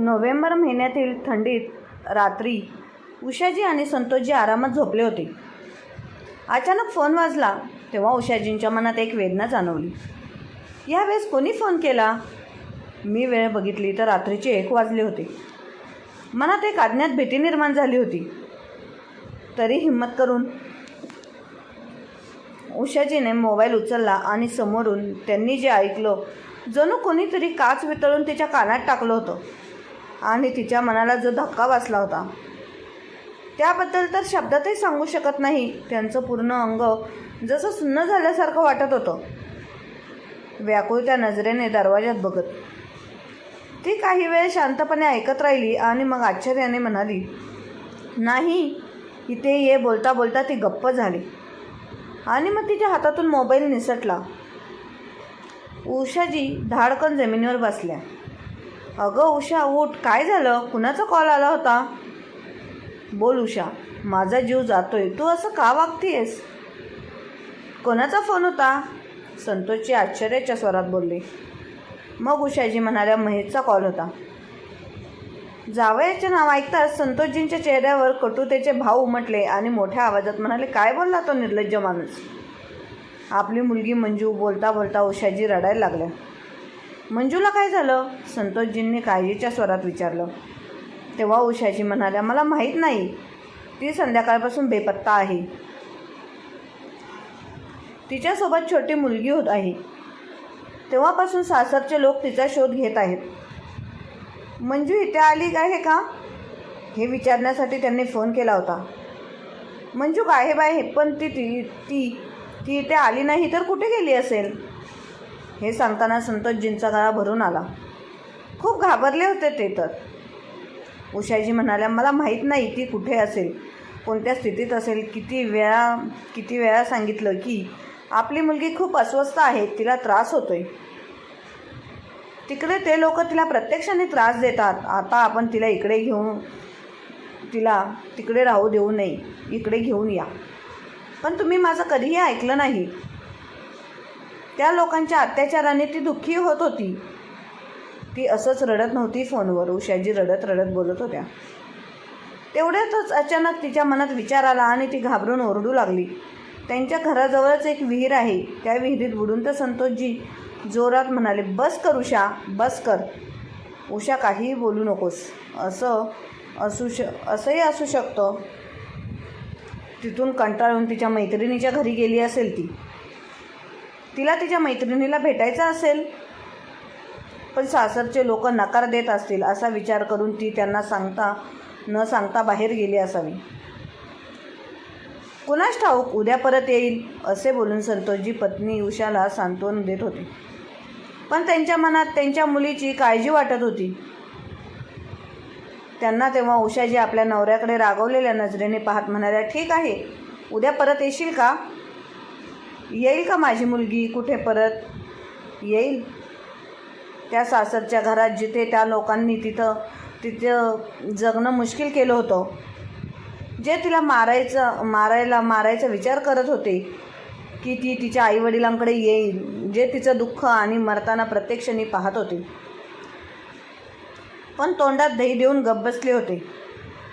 November महिन्यातील थंडीत रात्री उषाजी आणि संतोषजी आरामात झोपले होते. अचानक फोन वाजला तेव्हा उषाजींच्या मनात एक वेदना जाणवली. यावेळेस कोणी फोन केला? मी वेळ बघितली तर रात्रीचे 1 वाजले होते. मनात एक अज्ञात भीती निर्माण झाली होती. तरी हिम्मत करून उषाजीने मोबाईल उचलला आणि समोरून त्यांनी जे ऐकलं जणू कोणीतरी काच वितळून तिच्या कानात टाकलं होतं आणि तिच्या मनाला जो धक्का बसला होता त्याबद्दल तर शब्दातही सांगू शकत नाही. त्यांचं पूर्ण अंग जसं सुन्न झाल्यासारखं वाटत होतं. व्याकुळ त्या नजरेने दरवाजात बघत ती काही वेळ शांतपणे ऐकत राहिली आणि मग आश्चर्याने म्हणाली, नाही, इथे ये. बोलता बोलता ती गप्प झाली आणि मग तिच्या हातातून मोबाईल निसटला. उषाजी धाडकन जमिनीवर बसल्या. अगं उषा, उठ. काय झालं? कुणाचा कॉल आला होता? बोल उषा, माझा जीव जातोय. तू असं का वागतेस? कोणाचा फोन होता? संतोषजी आश्चर्याच्या स्वरात बोलले. मग उषाजी म्हणाल्या, महेशचा कॉल होता. जावयाचे नाव ऐकताच संतोषजींच्या चेहऱ्यावर कटुतेचे भाव उमटले आणि मोठ्या आवाजात म्हणाले, काय बोलला तो निर्लज्ज माणूस? आपली मुलगी मंजू. बोलता बोलता उषाजी रडायला लागल्या. मंजूला काय झालं? संतोषजींनी काळजीच्या स्वरात विचारलं. तेव्हा उषाजी म्हणाल्या, मला माहीत नाही. ती संध्याकाळपासून बेपत्ता आहे. तिच्यासोबत छोटी मुलगी होत आहे. तेव्हापासून सासरचे लोक तिचा शोध घेत आहेत. मंजू इथे आली आहे का? हे विचारण्यासाठी त्यांनी फोन केला होता. मंजू गायब आहे, पण ती इथे आली नाही तर कुठे गेली असेल? हे सांगताना संतोषजींचा गळा भरून आला. खूप घाबरले होते ते तर. उषाजी म्हणाल्या, मला माहीत नाही ती कुठे असेल, कोणत्या स्थितीत असेल. किती वेळा सांगितलं की आपली मुलगी खूप अस्वस्थ आहे, तिला त्रास होतोय. तिकडे ते लोक तिला प्रत्यक्षाने त्रास देतात. आता आपण तिला तिकडे राहू देऊ नये. इकडे घेऊन या. पण तुम्ही माझं कधीही ऐकलं नाही. त्या लोकांच्या अत्याचाराने ती दुःखी होत होती. ती असंच रडत नव्हती फोनवर. उषाजी रडत रडत बोलत होत्या. तेवढ्यातच अचानक तिच्या मनात विचार आला आणि ती घाबरून ओरडू लागली. त्यांच्या घराजवळच एक विहीर आहे. त्या विहिरीत बुडून तर संतोषजी जोरात म्हणाले, बस कर उषा, बस कर. उषा, काहीही बोलू नकोस. असंही असू शकतं. तिथून कंटाळून तिच्या मैत्रिणीच्या घरी गेली असेल. तिला तिच्या मैत्रिणीला भेटायचं असेल, पण सासरचे लोक नकार देत असतील असा विचार करून ती त्यांना न सांगता बाहेर गेली असावी. कुणास ठाऊक उद्या परत येईल असे बोलून संतोषजी पत्नी उषाला सांत्वन देत होते. पण त्यांच्या मनात त्यांच्या मुलीची काळजी वाटत होती. त्यांना तेव्हा उषाजी आपल्या नवऱ्याकडे रागवलेल्या नजरेने पाहत म्हणाल्या, ठीक आहे, उद्या परत येशील का? येईल का माझी मुलगी? कुठे परत येईल? त्या सासरच्या घरात, जिथे त्या लोकांनी तिथं जगणं मुश्किल केलं होतं. जे तिला मारायचा विचार करत होते की ती तिच्या आईवडिलांकडे येईल, जे तिचं दुःख आणि मरताना प्रत्यक्षाने पाहत होते, पण तोंडात दही देऊन गप्प बसले होते.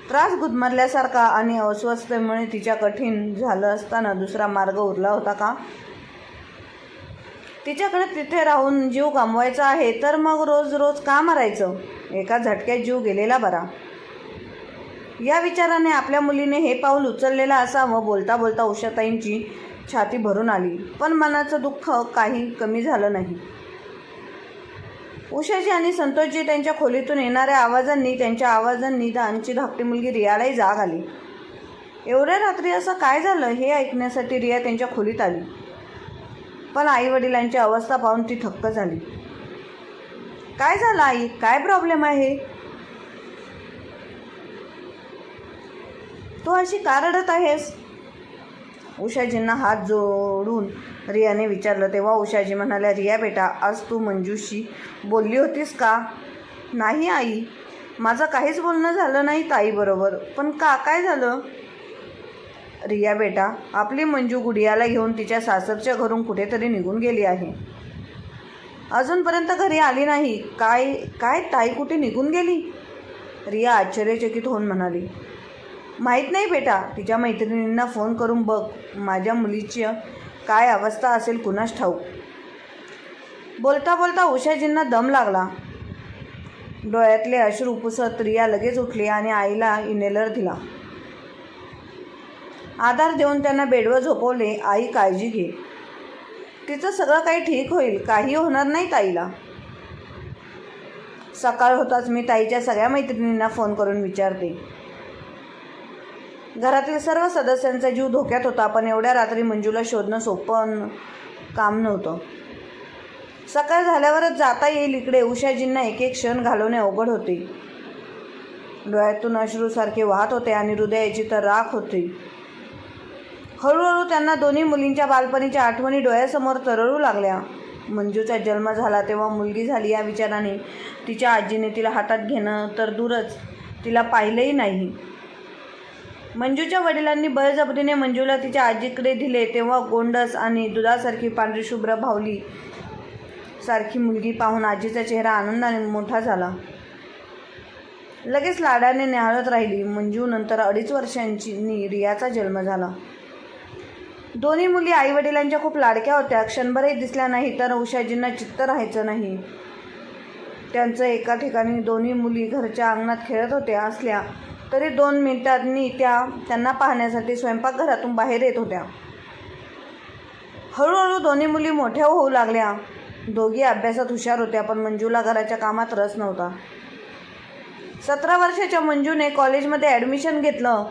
त्रास गुदमरल्यासारखा आणि अस्वस्थतेमुळे तिच्या कठीण झालं असताना दुसरा मार्ग उरला होता का? तिच्याकडे तिथे राहून जीव गमवायचा आहे तर मग रोज रोज का मारायचं? एका झटक्यात जीव गेलेला बरा. या विचाराने आपल्या मुलीने हे पाऊल उचललेलं असावं. बोलता बोलता उषाताईंची छाती भरून आली, पण मनाचं दुःख काही कमी झालं नाही. उषाजी आणि संतोषजी त्यांच्या खोलीतून येणाऱ्या आवाजांनी त्यांची धाकटी मुलगी रियालाही जाग आली. एवढ्या रात्री असं काय झालं हे ऐकण्यासाठी रिया त्यांच्या खोलीत आली. पण आईवडिलांची अवस्था पाहून ती थक्क झाली. काय झालं आई? काय प्रॉब्लेम आहे? तू अशी का रडत आहेस? उषाजींना हात जोडून रियाने विचारलं. तेव्हा उषाजी म्हणाल्या, रिया बेटा, आज तू मंजूशी बोलली होतीस का? नाही आई, माझं काहीच बोलणं झालं नाही ताईबरोबर. पण का? काय झालं? रिया बेटा, आपली मंजू गुडियाला घेऊन तिच्या सासरच्या घरून कुठेतरी निघून गेली आहे. अजूनपर्यंत घरी आली नाही. काय ताई कुठे निघून गेली? रिया आश्चर्यचकित होऊन म्हणाली, माहीत नाही बेटा, तिच्या मैत्रिणींना फोन करून बघ. माझ्या मुलीची काय अवस्था असेल कुणास ठाऊक. बोलता बोलता उषाजींना दम लागला. डोळ्यातले अश्रू पुसत रिया लगेच उठली आणि आईला इनेलर दिला. आधार देऊन त्यांना बेडवर झोपवले. आई काळजी घे, तिचं सगळं काही ठीक होईल, काही होणार नाही ताईला. सकाळ होताच मी ताईच्या सगळ्या मैत्रिणींना फोन करून विचारते. घरातील सर्व सदस्यांचा जीव धोक्यात होता, पण एवढ्या रात्री मंजूला शोधणं सोपं काम नव्हतं. सकाळ झाल्यावरच जाता येईल इकडे. उषाजींना एक एक क्षण घालवणे अवघड होते. डोळ्यातून अश्रूसारखे वाहत होते आणि हृदयाची तर राख होती. हळूहळू त्यांना दोन्ही मुलींच्या बालपणीच्या आठवणी डोळ्यासमोर तरळू लागल्या. मंजूचा जन्म झाला तेव्हा मुलगी झाली या विचाराने तिच्या आजीने तिला हातात घेणं तर दूरच, तिला पाहिलंही नाही. मंजूच्या वडिलांनी बळजबरीने मंजूला तिच्या आजीकडे दिले तेव्हा गोंडस आणि दुधासारखी पांढरीशुभ्र भावली सारखी मुलगी पाहून आजीचा चेहरा आनंदाने मोठा झाला. लगेच लाडाने न्याहाळत राहिली. मंजू नंतर 2.5 वर्षांची रियाचा जन्म झाला. दोन्ही मुली आईवडिलांच्या खूप लाडक्या होत्या. क्षणभरही दिसल्या नाही तर उषाजींना चित्त राहायचं नाही. त्यांचं एका ठिकाणी दोन्ही मुली घरच्या अंगणात खेळत होत्या असल्या तरी 2 मिनिटांनी त्यांना पाहण्यासाठी स्वयंपाकघरातून बाहेर येत होत्या. हळूहळू दोन्ही मुली मोठ्या होऊ लागल्या. दोघी अभ्यासात हुशार होत्या, पण मंजूला घराच्या कामात रस नव्हता. 17 वर्षाच्या मंजूने कॉलेजमध्ये ॲडमिशन घेतलं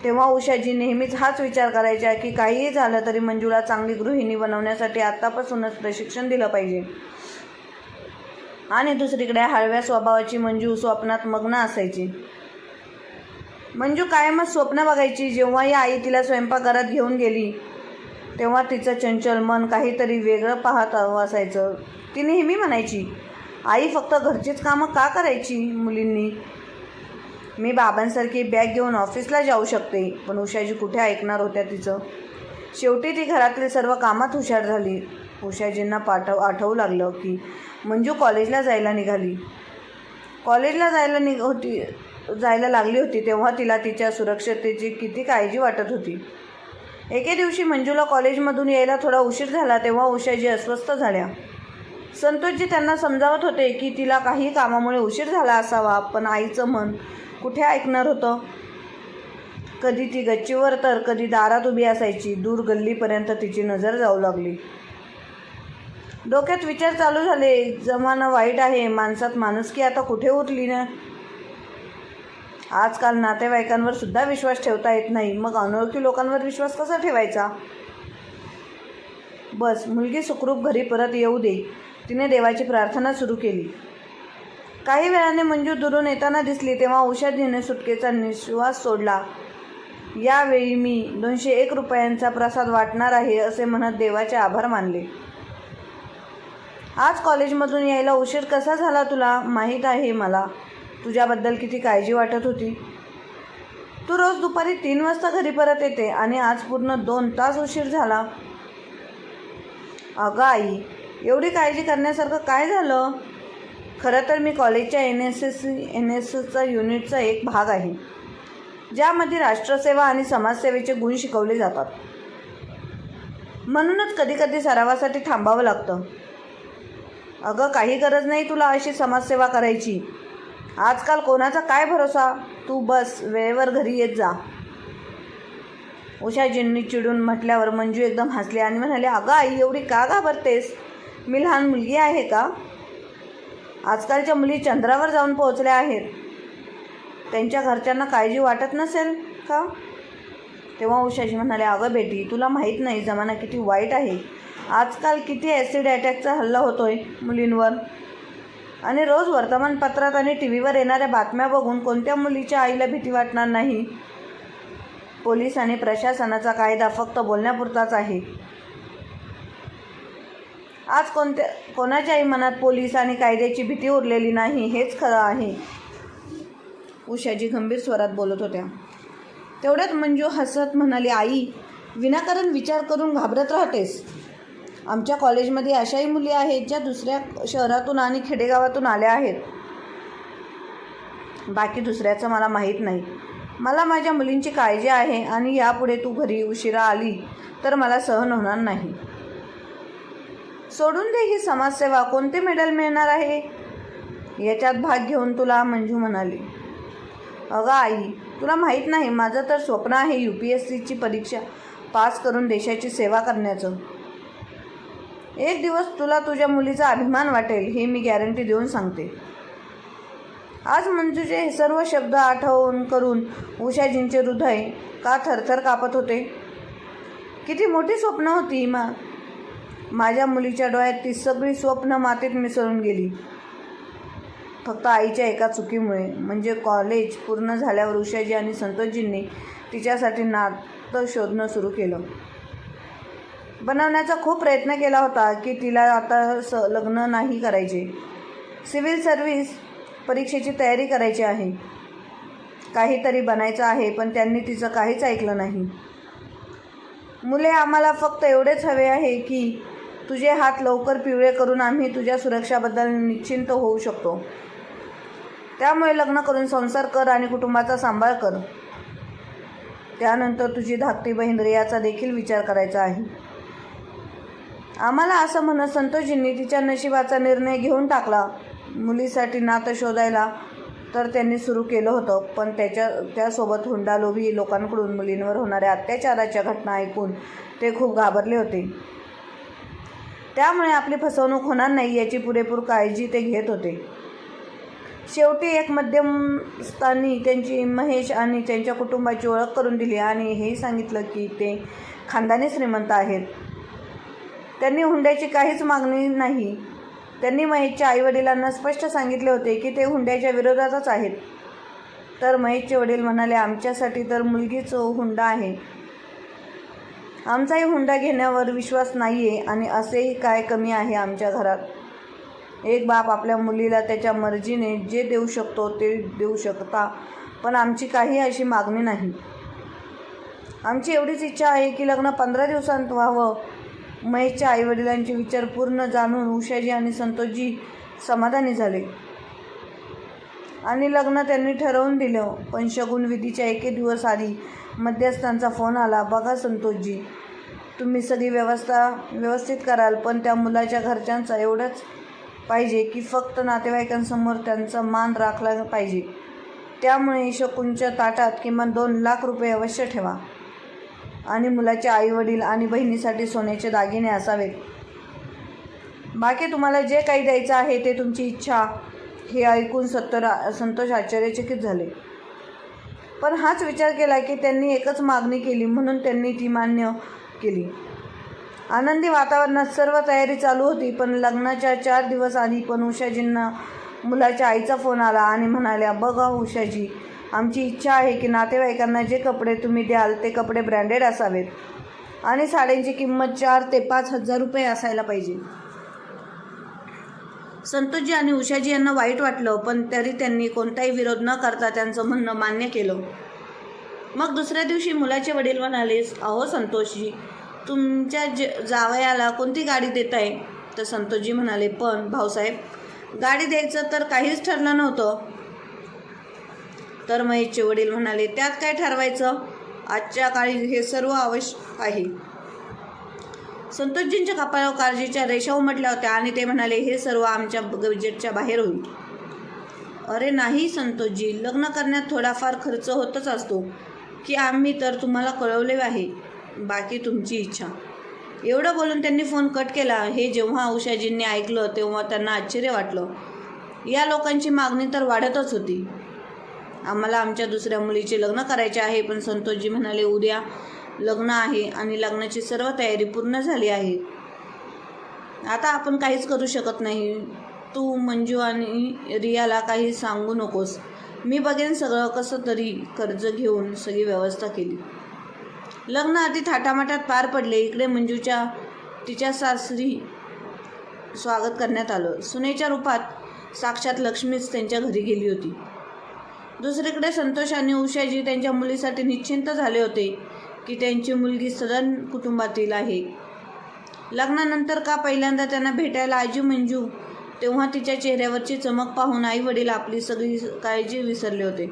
तेव्हा उषाजी नेहमीच हाच विचार करायच्या की काहीही झालं तरी मंजूला चांगली गृहिणी बनवण्यासाठी आत्तापासूनच प्रशिक्षण दिलं पाहिजे. आणि दुसरीकडे हळव्या स्वभावाची मंजू स्वप्नात मग्न असायची. मंजू कायमच स्वप्न बघायची. जेव्हाही आई तिला स्वयंपाकघरात घेऊन गेली तेव्हा तिचं चंचल मन काहीतरी वेगळं पाहत असायचं. ती नेहमी म्हणायची, आई फक्त घरचीच कामं का करायची मुलींनी? मी बाबांसारखी बॅग घेऊन ऑफिसला जाऊ शकते. पण उषाजी कुठे ऐकणार होत्या तिचं. शेवटी ती घरातील सर्व कामात हुशार झाली. उषाजींना आठवू लागलं की मंजू कॉलेजला जायला निघाली. कॉलेजला जायला लागली होती तेव्हा तिला तिच्या सुरक्षतेची किती काळजी वाटत होती. एके दिवशी मंजूला कॉलेजमधून यायला थोडा उशीर झाला तेव्हा उषाजी अस्वस्थ झाल्या. संतोषजी त्यांना समजावत होते की तिला काही कामामुळे उशीर झाला असावा, पण आईचं मन कुठे ऐकणार होतं. कधी ती गच्चीवर तर कधी दारात उभी असायची. दूर गल्लीपर्यंत तिची नजर जाऊ लागली. डोक्यात विचार चालू झाले, जमाना वाईट आहे, माणसात माणुसकी आता कुठे उरली ना. आजकाल नातेवाईकांवर सुद्धा विश्वास ठेवता येत नाही, मग अनोळखी लोकांवर विश्वास कसा ठेवायचा. बस मुलगी सुखरूप घरी परत येऊ दे, तिने देवाची प्रार्थना सुरू केली. काही वेळाने मंजू दुरून येताना दिसली तेव्हा उषाजीने सुटकेचा निश्वास सोडला. यावेळी मी 201 रुपयांचा प्रसाद वाटणार आहे असे म्हणत देवाचे आभार मानले. आज कॉलेजमधून यायला उशीर कसा झाला तुला माहीत आहे. मला तुझ्याबद्दल किती काळजी वाटत होती. तू रोज दुपारी 3 वाजता घरी परत येते आणि आज पूर्ण 2 तास उशीर झाला. अगं आई, एवढी काळजी करण्यासारखं काय झालं. खरं तर मी कॉलेजच्या NSSचा युनिटचा एक भाग आहे, ज्यामध्ये राष्ट्रसेवा आणि समाजसेवेचे गुण शिकवले जातात. म्हणूनच कधीकधी सरावासाठी थांबावं लागतं. अगं काही गरज नाही तुला अशी समाजसेवा करायची. आजकाल कोणाचा काय भरोसा. तू बस वेळेवर घरी येत जा. उषाजींनी चिडून म्हटल्यावर मंजू एकदम हसली आणि म्हणाले, अगं आई एवढी का घाबरतेस. मी लहान मुलगी आहे का. आजकालच्या मुली चंद्रावर जाऊन पोहोचल्या आहेत. त्यांच्या घरच्यांना काळजी वाटत नसेल का. तेव्हा उषाजी म्हणाले, अगं बेटी तुला माहीत नाही जमाना किती वाईट आहे. आजकाल किती ॲसिड अटॅकचा हल्ला होतोय मुलींवर. आणि रोज वर्तमानपत्रात आणि TV वर येणाऱ्या बातम्या बघून कोणत्या मुलीच्या आईला भीती वाटणार नाही. पोलीस आणि प्रशासनाचा कायदा फक्त बोलण्यापुरताच आहे. आज कोणाच्याही मनात पोलीस आणि कायद्याची भीती उरलेली नाही, हेच खरं आहे. उषाजी गंभीर स्वरात बोलत होत्या. तेवढ्यात मंजू हसत म्हणाली, आई विनाकारण विचार करून घाबरत राहतेस. आमच्या कॉलेजमध्ये अशाही मुली आहेत ज्या दुसऱ्या शहरातून आणि खेडेगावातून आल्या आहेत. बाकी दुसऱ्याचं मला माहीत नाही. मला माझ्या मुलींची काळजी आहे आणि यापुढे तू घरी उशिरा आली तर मला सहन होणार नाही. सोडून दे ही समाजसेवा, कोणते मेडल मिळणार आहे याच्यात भाग घेऊन तुला, मंजू म्हणाली. अगं आई, तुला माहीत नाही, माझं तर स्वप्न आहे UPSCची परीक्षा पास करून देशाची सेवा करण्याचं. एक दिवस तुला तुझ्या मुलीचा अभिमान वाटेल, हे मी गॅरंटी देऊन सांगते. आज मंजूचे हे सर्व शब्द आठवण करून उषाजींचे हृदय का थरथर कापत होते. किती मोठी स्वप्न होती माझ्या मुलीच्या डोळ्यात ती सगळी स्वप्न मातीत मिसळून गेली. फक्त आईच्या एका चुकीमुळे, म्हणजे कॉलेज पूर्ण झाल्यावर उषाजी आणि संतोषजींनी तिच्यासाठी नातं शोधणं सुरू केलं. बनवण्याचा खूप प्रयत्न केला होता की तिला आता लग्न नाही करायचे, सिव्हिल सर्व्हिस परीक्षेची तयारी करायची आहे, काहीतरी बनायचं आहे. पण त्यांनी तिचं काहीच ऐकलं नाही. मुले, आम्हाला फक्त एवढेच हवे आहे की तुझे हात लवकर पिवळे करून आम्ही तुझ्या सुरक्षाबद्दल निश्चिंत होऊ शकतो. त्यामुळे लग्न करून संसार कर आणि कुटुंबाचा सांभाळ कर. त्यानंतर तुझी धाकटी बहीण रियाचा देखील विचार करायचा आहे. आम्हाला असं म्हणत संतोषजींनी तिच्या नशिबाचा निर्णय घेऊन टाकला. मुलीसाठी नातं शोधायला तर त्यांनी सुरू केलं होतं, पण त्यासोबत हुंडालोभी लोकांकडून मुलींवर होणाऱ्या अत्याचाराच्या घटना ऐकून ते खूप घाबरले होते. त्यामुळे आपली फसवणूक होणार नाही याची पुरेपूर काळजी ते घेत होते. शेवटी एक मध्यमस्थानी त्यांची महेश आणि त्यांच्या कुटुंबाची ओळख करून दिली आणि हेही सांगितलं की ते खानदानी श्रीमंत आहेत. त्यांनी हुंड्याची काहीच मागणी नाही. त्यांनी महेशच्या आईवडिलांना स्पष्ट सांगितले होते की ते हुंड्याच्या विरोधातच आहेत. तर महेशचे वडील म्हणाले, आमच्यासाठी तर मुलगीच हुंडा आहे. आमचाही हुंडा घेण्यावर विश्वास नाही आहे आणि असेही काय कमी आहे आमच्या घरात. एक बाप आपल्या मुलीला त्याच्या मर्जीने जे देऊ शकतो ते देऊ शकता, पण आमची काही अशी मागणी नाही. आमची एवढीच इच्छा आहे की लग्न 15 दिवसांत व्हावं. महेशच्या आईवडिलांचे विचार पूर्ण जाणून उषाजी आणि संतोषजी समाधानी झाले आणि लग्न त्यांनी ठरवून दिलं. पण शगुन विधीच्या एके दिवस आधी मध्यस्थांचा फोन आला. बघा संतोषजी, तुम्ही सगळी व्यवस्थित कराल, पण त्या मुलाच्या घरच्यांचा एवढंच पाहिजे की फक्त नातेवाईकांसमोर त्यांचा मान राखला पाहिजे. त्यामुळे शगुनच्या ताटात किमान 2 लाख रुपये अवश्य ठेवा आणि मुलाचे आईवडील आणि बहिणीसाठी सोन्याचे दागिने असावेत. बाकी तुम्हाला जे काही द्यायचं आहे ते तुमची इच्छा. हे ऐकून संतोष आश्चर्यचकित झाले, पण हाच विचार केला की त्यांनी एकच मागणी केली म्हणून त्यांनी ती मान्य केली. आनंदी वातावरणात सर्व तयारी चालू होती. पण लग्नाच्या 4 दिवस आधी पण उषाजींना मुलाच्या आईचा फोन आला आणि म्हणाल्या, बघा उषाजी, आमची इच्छा आहे की नातेवाईकांना जे कपडे तुम्ही द्याल ते कपडे ब्रँडेड असावेत आणि साड्यांची किंमत 4 ते 5 हजार रुपये असायला पाहिजे. संतोषजी आणि उषाजी यांना वाईट वाटलं, पण तरी त्यांनी कोणताही विरोध न करता त्यांचं म्हणणं मान्य केलं. मग दुसऱ्या दिवशी मुलाचे वडील म्हणाले, अहो संतोषजी, तुमच्या जावयाला कोणती गाडी देत आहे? तर संतोषजी म्हणाले, पण भाऊसाहेब, गाडी द्यायचं तर काहीच ठरलं नव्हतं. तर महेशचे वडील म्हणाले, त्यात काय ठरवायचं, आजच्या काळी हे सर्व आवश्यक आहे. संतोषजींच्या कपाळावर काळजीच्या रेषा उमटल्या होत्या आणि ते म्हणाले, हे सर्व आमच्या बजेटच्या बाहेर होईल. अरे नाही संतोषजी, लग्न करण्यात थोडाफार खर्च होतच असतो की आम्ही तर तुम्हाला कळवले आहे, बाकी तुमची इच्छा. एवढं बोलून त्यांनी फोन कट केला. हे जेव्हा उषाजींनी ऐकलं तेव्हा त्यांना आश्चर्य वाटलं. या लोकांची मागणी तर वाढतच होती. आम्हाला आमच्या दुसऱ्या मुलीचे लग्न करायचे आहे. पण संतोषजी म्हणाले, उद्या लग्न आहे आणि लग्नाची सर्व तयारी पूर्ण झाली आहे. आता आपण काहीच करू शकत नाही. तू मंजू आणि रियाला काही सांगू नकोस. मी बघेन सगळं. कसं तरी कर्ज घेऊन सगळी व्यवस्था केली. लग्न अगदी थाटामाटात पार पडले. इकडे मंजूच्या तिच्या सासरी स्वागत करण्यात आलं. सुनेच्या रूपात साक्षात लक्ष्मीच त्यांच्या घरी गेली होती. दुसरीकडे संतोष आणि उषाजी त्यांच्या मुलीसाठी निश्चिंत झाले होते की त्यांची मुलगी सदन कुटुंबातील आहे. लग्नानंतर का पहिल्यांदा त्यांना भेटायला आजी मंजू तेव्हा तिच्या चेहऱ्यावरची चमक पाहून आई वडील आपली सगळी काळजी विसरले होते.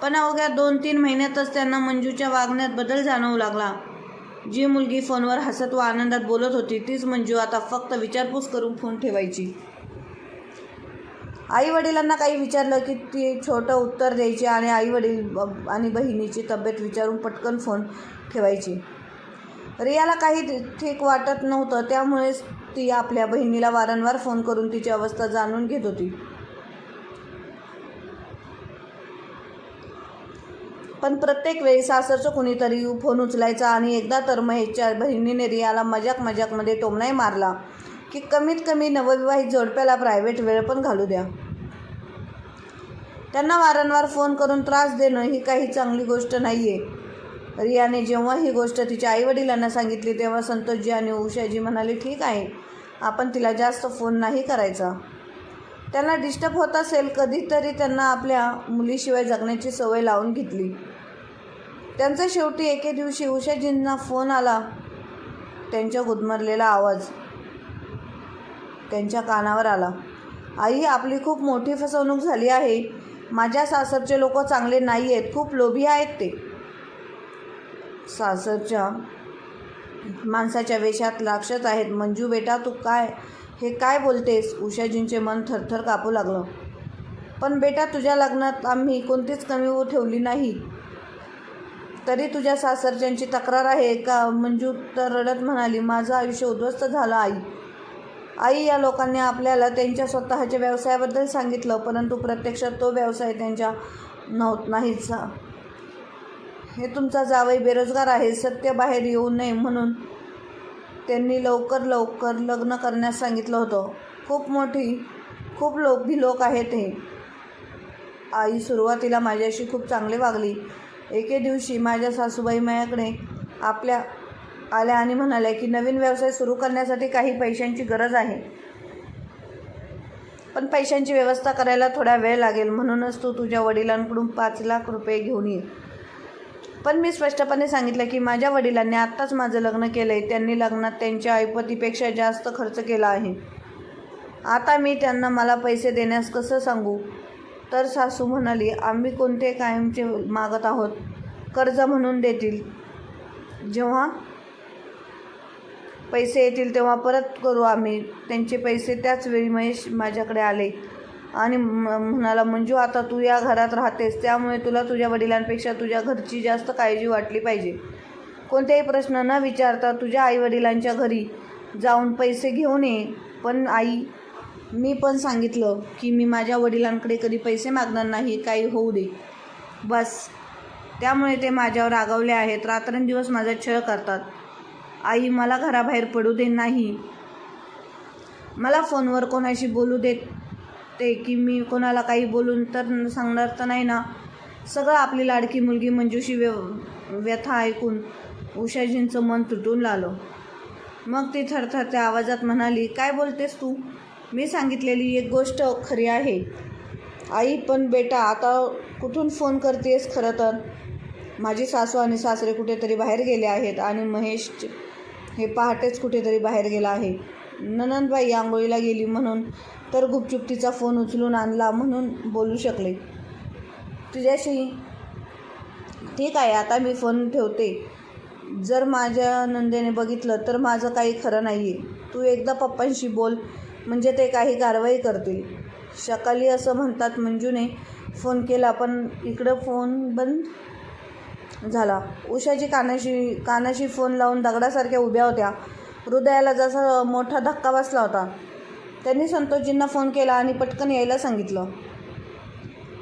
पण अवघ्या 2-3 महिन्यातच त्यांना मंजूच्या वागण्यात बदल जाणवू लागला. जी मुलगी फोनवर हसत व आनंदात बोलत होती तीच मंजू आता फक्त विचारपूस करून फोन ठेवायची. आई वडिलांना काही विचारलं की ती छोटं उत्तर द्यायची आणि आई वडील आणि बहिणीची तब्येत विचारून पटकन फोन ठेवायची. रियाला काही ठीक वाटत नव्हतं, त्यामुळेच ती आपल्या बहिणीला वारंवार फोन करून तिची अवस्था जाणून घेत होती. पण प्रत्येक वेळी सासरचं कुणीतरी फोन उचलायचा आणि एकदा तर महेशच्या बहिणीने रियाला मजाकमध्ये टोमणाही मारला की कमीत कमी नवविवाहित जोडप्याला प्रायव्हेट वेळ पण घालू द्या. त्यांना वारंवार फोन करून त्रास देणं ही काही चांगली गोष्ट नाही आहे. रियाने जेव्हा ही गोष्ट तिच्या आईवडिलांना सांगितली तेव्हा संतोषजी आणि उषाजी म्हणाले, ठीक आहे, आपण तिला जास्त फोन नाही करायचा. त्यांना डिस्टर्ब होत असेल, कधीतरी त्यांना आपल्या मुलीशिवाय जगण्याची सवय लावून घेतली. त्यांचा शेवटी एके दिवशी उषाजींना फोन आला. त्यांचा गुदमरलेला आवाज त्यांच्या कानावर आला. आई, आपली खूप मोठी फसवणूक झाली आहे. माझ्या सासरचे लोक चांगले नाही आहेत, खूप लोभी आहेत ते. सासरच्या माणसाच्या वेशात लाक्षत आहेत. मंजू बेटा, तू काय बोलतेस? उषाजींचे मन थरथर कापू लागलं. पण बेटा, तुझ्या लग्नात आम्ही कोणतीच कमी ठेवली नाही. तरी तुझ्या सासरच्यांची तक्रार आहे का? मंजू तर रडत म्हणाली, माझं आयुष्य उद्ध्वस्त झालं आई, या लोकांनी आपल्याला त्यांच्या स्वतःच्या व्यवसायाबद्दल सांगितलं, परंतु प्रत्यक्षात तो व्यवसाय त्यांच्या नाहीच. हे तुमचा जावई बेरोजगार आहे, सत्य बाहेर येऊ नये म्हणून त्यांनी लवकर लग्न करण्यास सांगितलं होतं. खूप लोभी लोक आहेत हे. आई, सुरुवातीला माझ्याशी खूप चांगले वागली. एके दिवशी माझ्या सासूबाई माझ्याकडे आल्या आणि म्हणाल्या की नवीन व्यवसाय सुरू करण्यासाठी काही पैशांची गरज आहे, पण पैशांची व्यवस्था करायला थोडा वेळ लागेल, म्हणूनच तू तुझ्या वडिलांकडून 5 लाख रुपये घेऊन ये. पण मी स्पष्टपणे सांगितलं की माझ्या वडिलांनी आत्ताच माझं लग्न केलं आहे. त्यांनी लग्नात त्यांच्या ऐपतीपेक्षा जास्त खर्च केला आहे. आता मी त्यांना मला पैसे देण्यास कसं सांगू? तर सासू म्हणाली, आम्ही कोणते कायमचे मागत आहोत, कर्ज म्हणून देतील. जेव्हा पैसे येतील तेव्हा परत करू आम्ही. त्यांचे पैसे त्याच वेळी महेश माझ्याकडे आले आणि म्हणाला, मंजू, आता तू या घरात राहतेस, त्यामुळे तुला तुझ्या वडिलांपेक्षा तुझ्या घरची जास्त काळजी वाटली पाहिजे. कोणतेही प्रश्न न विचारता तुझ्या आईवडिलांच्या घरी जाऊन पैसे घेऊन ये. पण आई, मी पण सांगितलं की मी माझ्या वडिलांकडे कधी पैसे मागणार नाही, काही होऊ दे बस. त्यामुळे ते माझ्यावर रागावले आहेत, रात्रंदिवस माझा छळ करतात. आई, मला घराबाहेर पडू दे नाही. मला फोनवर कोणाशी बोलू देत ते की मी कोणाला काही बोलून तर सांगणार तर नाही ना. सगळं आपली लाडकी मुलगी मंजूशी व्यथा ऐकून उषाजींचं मन तुटून आलं. मग ती थरथरत्या आवाजात म्हणाली, काय बोलतेस तू? मी सांगितलेली एक गोष्ट खरी आहे. आई, पण बेटा, आता कुठून फोन करतेस? खरं तर माझी सासू आणि सासरे कुठेतरी बाहेर गेले आहेत आणि महेश हे पहाटेच कुठेतरी बाहेर गेला आहे. नणंदबाई आंघोळीला गेली म्हणून तर गुपचूप तिचा फोन उचलून आणला म्हणून बोलू शकले तुझ्याशी. ठीक आहे, आता मी फोन ठेवते. जर माझ्या नंदेने बघितलं तर माझं काही खरं नाही आहे. तू एकदा पप्पांशी बोल, म्हणजे ते काही कारवाई करतील. सकाळी असं म्हणतात मंजूने फोन केला, पण इकडं फोन बंद झाला. उषाजी कानाशी फोन लावून दगडासारख्या उभ्या होत्या. हृदयाला जसा मोठा धक्का बसला होता. त्यांनी संतोषजींना फोन केला आणि पटकन यायला सांगितलं.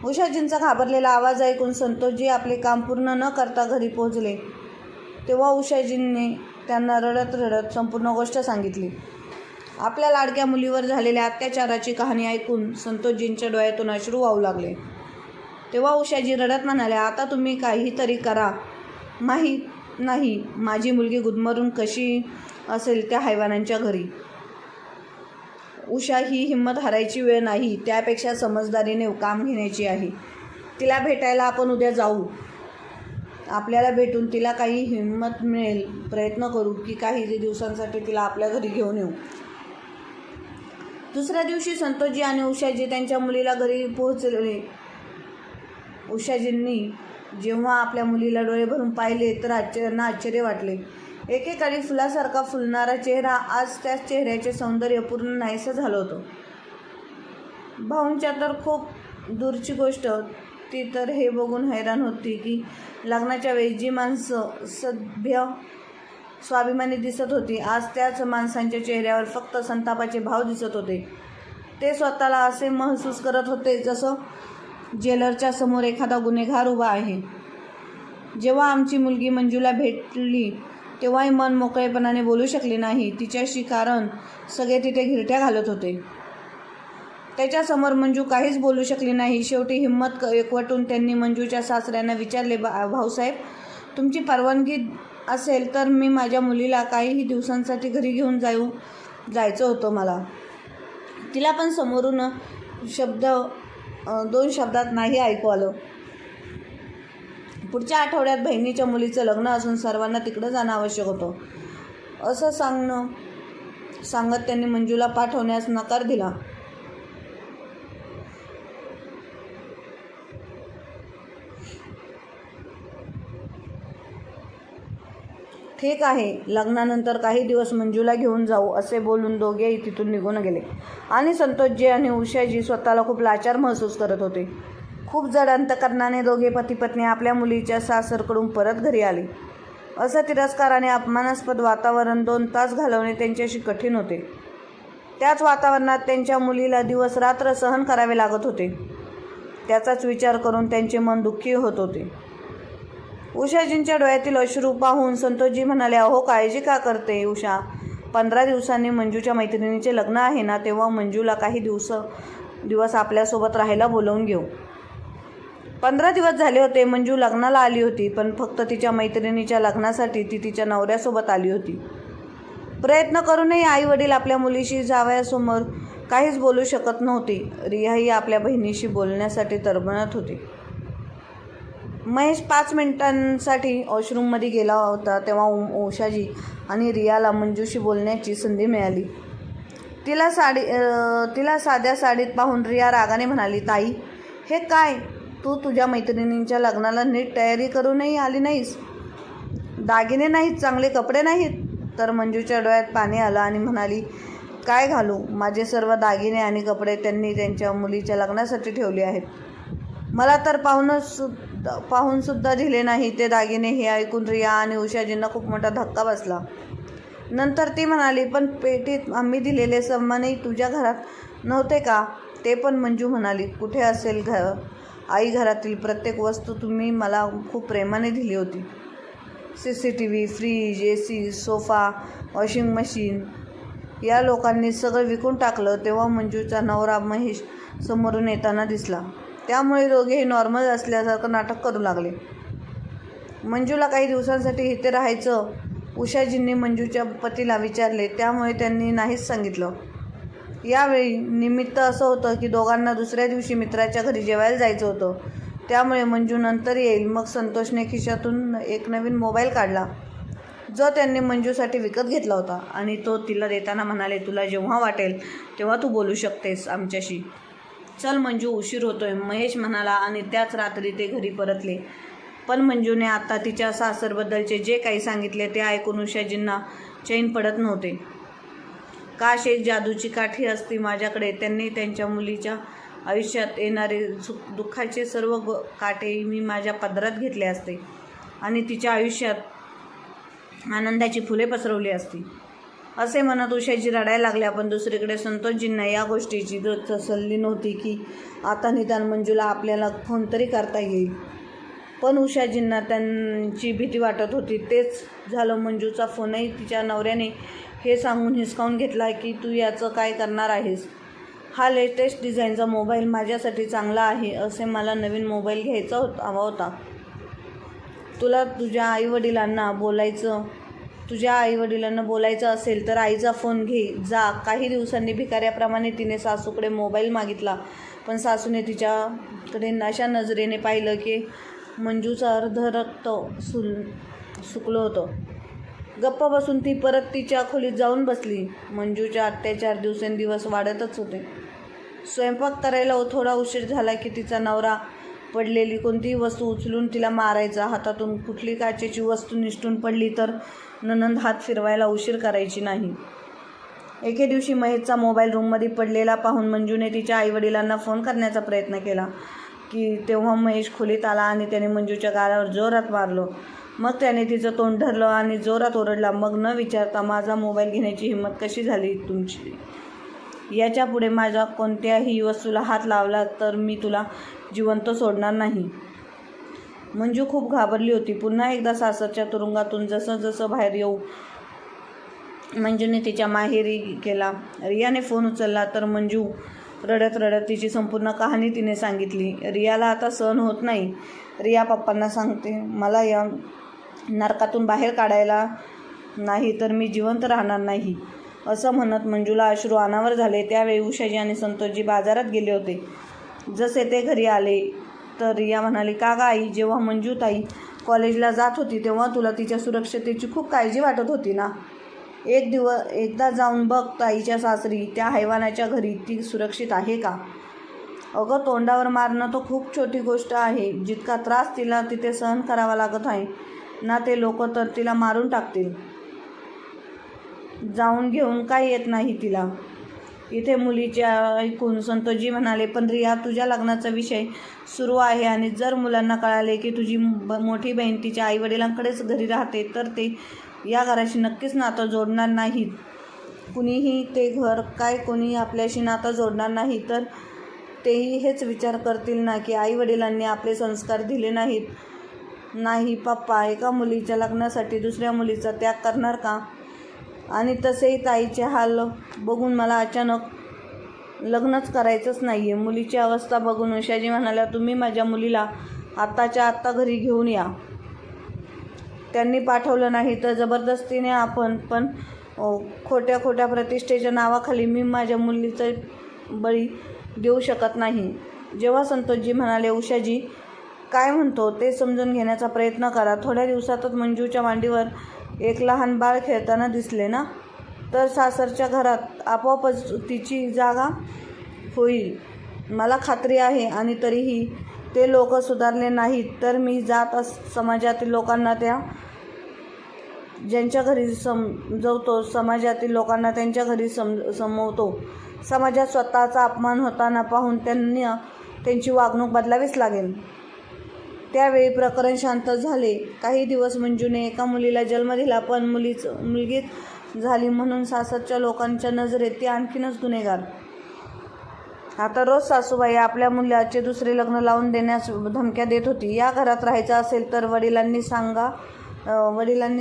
उषाजींचा घाबरलेला आवाज ऐकून संतोषजी आपले काम पूर्ण न करता घरी पोहोचले. तेव्हा उषाजींनी त्यांना रडत संपूर्ण गोष्ट सांगितली. आपल्या लाडक्या मुलीवर झालेल्या अत्याचाराची कहाणी ऐकून संतोषजींच्या डोळ्यातून अश्रू वाहू लागले. तेव्हा उषाजी रडत म्हणाल्या, आता तुम्ही काहीतरी करा. माहीत नाही माझी मुलगी गुदमरून कशी असेल त्या हैवानांच्या घरी. उषा, ही हिंमत हारायची वेळ नाही, त्यापेक्षा समजदारीने काम घेण्याची आहे. तिला भेटायला आपण उद्या जाऊ. आपल्याला भेटून तिला काही हिंमत मिळेल प्रयत्न करू की काही दिवसांसाठी तिला आपल्या घरी घेऊन येऊ. दुसऱ्या दिवशी संतोषजी आणि उषाजी त्यांच्या मुलीला घरी पोहोचले. उषाजींनी जेव्हा आपल्या मुलीला डोळे भरून पाहिले तर आश्चर्य वाटले. एकेकाळी फुलासारखा फुलणारा चेहरा आज त्या चेहऱ्याचे सौंदर्य पूर्ण नाहीसं झालं होतं. भाऊंच्या तर खूप दूरची गोष्ट, ती तर हे बघून हैराण होती की लग्नाच्या वेळी जी माणसं सभ्य स्वाभिमानी दिसत होती, आज त्याच माणसांच्या चेहऱ्यावर फक्त संतापाचे भाव दिसत होते. ते स्वतःला असे महसूस करत होते जसं जेलरच्या समोर एखादा गुन्हेगार उभा आहे. जेव्हा आमची मुलगी मंजूला भेटली तेव्हाही मन मोकळेपणाने बोलू शकले नाही तिच्याशी, कारण सगळे तिथे घिरट्या घालत होते. त्याच्यासमोर मंजू काहीच बोलू शकली नाही. शेवटी हिंमत एकवटून त्यांनी मंजूच्या सासऱ्यांना विचारले, भाऊसाहेब, तुमची परवानगी असेल तर मी माझ्या मुलीला काही दिवसांसाठी घरी घेऊन जायचं होतं मला. तिला पण समोरून दोन शब्दात नाही ऐकू आलं. पुढच्या आठवड्यात बहिणीच्या मुलीचं लग्न असून सर्वांना तिकडं जाणं आवश्यक होतं असं सांगत त्यांनी मंजूला पाठवण्यास नकार दिला. ठीक आहे, लग्नानंतर काही दिवस मंजूला घेऊन जाऊ असे बोलून दोघेही तिथून निघून गेले. आणि संतोषजी आणि उषाजी स्वतःला खूप लाचार महसूस करत होते. खूप जड अंतकरणाने दोघे पती पत्नी आपल्या मुलीच्या सासरकडून परत घरी आले. असं तिरस्कार आणि अपमानास्पद वातावरण 2 तास घालवणे त्यांच्याशी कठीण होते. त्याच वातावरणात त्यांच्या मुलीला दिवस रात्र सहन करावे लागत होते. त्याचाच विचार करून त्यांचे मन दुःखी होत होते. उषाजींच्या डोळ्यातील अश्रू पाहून संतोषजी म्हणाले, अहो काळजी का करते उषा, 15 दिवसांनी मंजूच्या मैत्रिणीचे लग्न आहे ना, तेव्हा मंजूला काही दिवस आपल्यासोबत राहायला बोलवून घेऊ. 15 दिवस झाले होते मंजू लग्नाला आली होती, पण फक्त तिच्या मैत्रिणीच्या लग्नासाठी ती तिच्या नवऱ्यासोबत आली होती. प्रयत्न करूनही आई वडील आपल्या मुलीशी जावयासमोर काहीच बोलू शकत नव्हती. रियाही आपल्या बहिणीशी बोलण्यासाठी तरबणत होती. महेश 5 मिनिटांसाठी वॉशरूममध्ये गेला होता तेव्हा उषाजी आणि रियाला मंजूशी बोलण्याची संधी मिळाली. तिला साध्या साडीत पाहून रिया रागाने म्हणाली, ताई, हे काय, तू तुझ्या मैत्रिणींच्या लग्नाला नीट तयारी करूनही आली नाहीस? दागिने नाहीत, चांगले कपडे नाहीत? तर मंजूच्या डोळ्यात पाणी आलं आणि म्हणाली, काय घालू? माझे सर्व दागिने आणि कपडे त्यांनी त्यांच्या मुलीच्या लग्नासाठी ठेवले आहेत. मला तर पाहूनसुद्धा दिले नाही ते दागिने. हे ऐकून रिया आणि उषाजींना खूप मोठा धक्का बसला. नंतर ती म्हणाली, पण पेटीत आम्ही दिलेले सामानही तुझ्या घरात नव्हते का? ते पण मंजू म्हणाली, कुठे असेल आई, घरातील प्रत्येक वस्तू तुम्ही मला खूप प्रेमाने दिली होती. CCTV, fridge, AC, sofa, washing machine. या लोकांनी सगळं विकून टाकलं. तेव्हा मंजूचा नवरा महेश समोरून येताना दिसला. त्यामुळे दोघेही नॉर्मल असल्यासारखं नाटक करू लागले. मंजूला काही दिवसांसाठी इथे राहायचं उषाजींनी मंजूच्या पतीला विचारले, त्यामुळे त्यांनी नाहीच सांगितलं. यावेळी निमित्त असं होतं की दोघांना दुसऱ्या दिवशी मित्राच्या घरी जेवायला जायचं होतं. त्यामुळे मंजू नंतर येईल. मग संतोषने खिशातून एक नवीन मोबाईल काढला जो त्यांनी मंजूसाठी विकत घेतला होता आणि तो तिला देताना म्हणाले, तुला जेव्हा वाटेल तेव्हा तू बोलू शकतेस आमच्याशी. चल मंजू, उशीर होतोय, महेश म्हणाला आणि त्याच रात्री ते घरी परतले. पण मंजूने आता तिच्या सासरबद्दलचे जे काही सांगितले ते ऐकून उषाजींना चैन पडत नव्हते. काश एक जादूची काठी असती माझ्याकडे. त्यांनी त्यांच्या मुलीच्या आयुष्यात येणारे दुःखाचे सर्व काटे मी माझ्या पदरात घेतले असते आणि तिच्या आयुष्यात आनंदाची फुले पसरवली असती. असे म्हणत उषाजी रडायला लागल्या. पण दुसरीकडे संतोषजींना या गोष्टीची तसल्ली नव्हती की आता निदान मंजूला आपल्याला फोन तरी करता येईल. पण उषाजींना त्यांची भीती वाटत होती. तेच झालं. मंजूचा फोनही तिच्या नवऱ्याने हे सांगून हिसकावून घेतला की तू याचं काय करणार आहेस? हा लेटेस्ट डिझाईनचा मोबाईल माझ्यासाठी चांगला आहे. असे मला नवीन मोबाईल घ्यायचा हवा होता. तुला तुझ्या आईवडिलांना बोलायचं असेल तर आईचा फोन घे, जा. काही दिवसांनी भिकाऱ्याप्रमाणे तिने सासूकडे मोबाईल मागितला. पण सासूने तिच्याकडे अशा नजरेने पाहिलं की मंजूचं अर्ध रक्त सुकलं होतं. गप्प बसून ती परत तिच्या खोलीत जाऊन बसली. मंजूचे अत्याचार दिवसेंदिवस वाढतच होते. स्वयंपाक करायला थोडा उशीर झाला की तिचा नवरा पडलेली कोणतीही वस्तू उचलून तिला मारायचा. हातातून कुठली काचेची वस्तू निसटून पडली तर नणंद हात फिरवायला उशीर करायची नाही. एके दिवशी महेशचा मोबाईल रूममध्ये पडलेला पाहून मंजूने तिच्या आईवडिलांना फोन करण्याचा प्रयत्न केला की तेव्हा महेश खोलीत आला आणि त्याने मंजूच्या गालावर जोरात मारलं. मग त्याने तिचं तोंड धरलं आणि जोरात ओरडला, मग न विचारता माझा मोबाईल घेण्याची हिंमत कशी झाली तुमची? याच्या पुढे माझ्या कोणत्याही वस्तूला हात लावला तर मी तुला जिवंत सोडणार नाही. मंजू खूप घाबरली होती. पुन्हा एकदा सासरच्या तुरुंगातून जसं जसं बाहेर येऊ मंजूने तिच्या माहेरी केला. रियाने फोन उचलला तर मंजू रडत रडत तिची संपूर्ण कहाणी तिने सांगितली. रियाला आता सहन होत नाही. रिया पप्पांना सांगते, मला या नरकातून बाहेर काढायला नाही तर मी जिवंत राहणार नाही, असं म्हणत मंजूला अश्रू अनावर झाले. त्यावेळी उषाजी आणि संतोषजी बाजारात गेले होते. जसे ते घरी आले तर रिया म्हणाली, का ग आई, जेव्हा मंजूताई कॉलेजला जात होती तेव्हा तुला तिच्या सुरक्षतेची खूप काळजी वाटत होती ना? एकदा जाऊन बघ ताईच्या सासरी, त्या हैवानाच्या घरी ती सुरक्षित आहे का? अगं, तोंडावर मारणं तर खूप छोटी गोष्ट आहे. जितका त्रास तिला तिथे सहन करावा लागत आहे ना, ते लोक तर तिला मारून टाकतील. जाऊन घेऊन काय येत नाही तिला? इथे मुलीच्या ऐकून संतोषजी म्हणाले, पण रिया, तुझ्या लग्नाचा विषय सुरू आहे आणि जर मुलांना कळाले की तुझी मोठी बहीण तिच्या आईवडिलांकडेच घरी राहते तर ते या घराशी नक्कीच नातं जोडणार नाहीत. कुणीही ते घर काय कोणी आपल्याशी नातं जोडणार नाही तर तेही हेच विचार करतील ना की आईवडिलांनी आपले संस्कार दिले नाहीत. नाही पप्पा, एका मुलीच्या लग्नासाठी दुसऱ्या मुलीचा त्याग करणार का? आणि तसेही ताईचे हाल बघून मला अचानक लग्नच करायचंच नाही आहे. मुलीची अवस्था बघून उषाजी म्हणाल्या, तुम्ही माझ्या मुलीला आत्ताच्या आत्ता घरी घेऊन या. त्यांनी पाठवलं नाही तर जबरदस्तीने आपण पण खोट्या खोट्या प्रतिष्ठेच्या नावाखाली मी माझ्या मुलीचा बळी देऊ शकत नाही. जेव्हा संतोषजी म्हणाले, उषाजी काय म्हणतो ते समजून घेण्याचा प्रयत्न करा. थोड्या दिवसातच मंजूच्या मांडीवर एक लहान बाळ खेळताना दिसले ना, तर सासरच्या घरात आपोआपच तिची जागा होईल, मला खात्री आहे. आणि तरीही ते लोक सुधारले नाहीत तर मी जात समाजातील लोकांना ज्यांच्या घरी समजवतो, समाजातील लोकांना त्यांच्या घरी समवतो. समाजात स्वतःचा अपमान होताना पाहून त्यांची वागणूक बदलावीच लागेल. त्यावेळी प्रकरण शांत झाले. काही दिवस मंजूने एका मुलीला जन्म दिला, पण मुलगी झाली म्हणून सासरच्या लोकांच्या नजरेत ती आणखीनच गुन्हेगार. आता रोज सासूबाई आपल्या मुलाचे दुसरे लग्न लावून देण्यास धमक्या देत होती. या घरात राहायचं असेल तर वडिलांनी